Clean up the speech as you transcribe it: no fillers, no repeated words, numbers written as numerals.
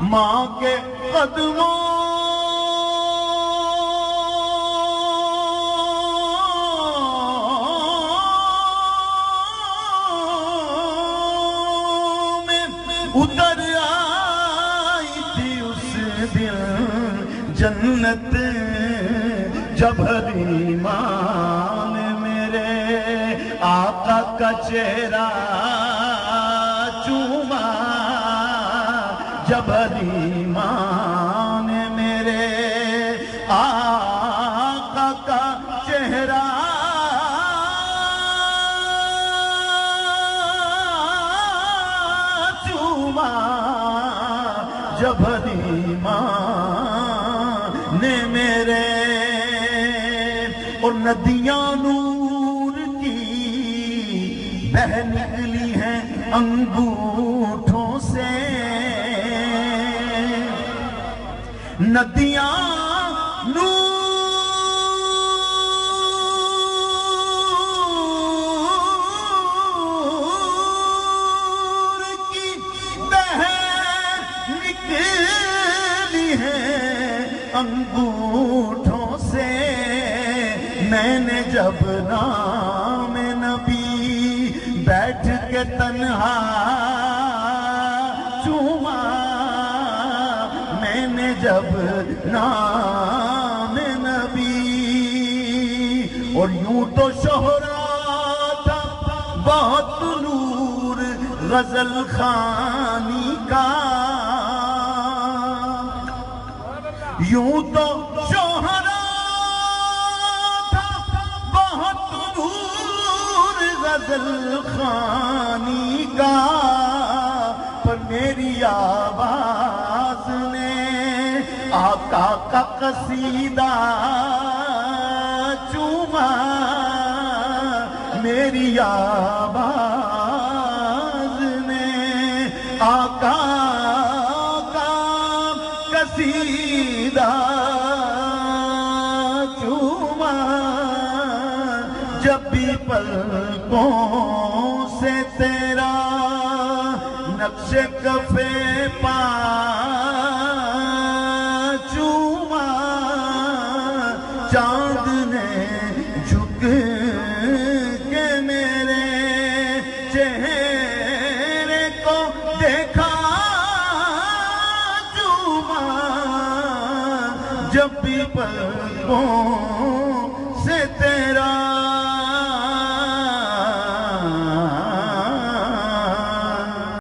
ماں کے قدموں میں اتر آئی تھی اس دن جنت جب حلیمان میرے آقا کا چہرہ چوما جب حلیمان میرے آقا کا چہرہ چوما جب حلیمان میرے اور ندیاں نور کی بہہ نکلی ہیں انگوٹھوں سے ندیاں نور کی بہہ نکلی ہیں انگوٹھوں سے میں نے جب نام نبی بیٹھ کے تنہا چوما میں نے جب نام نبی اور یوں تو شہرا تھا بہت نور غزل خوانی کا یوں تو شہرا غزل خوانی کا پر میری آواز نے آقا کا قصیدہ چوما میری آواز نے آقا کا قصیدہ چوما جب بھی پلکوں سے تیرا نقش کفے پا چوما چاند نے جھک کے میرے چہرے کو دیکھا چوما جب بھی پلکوں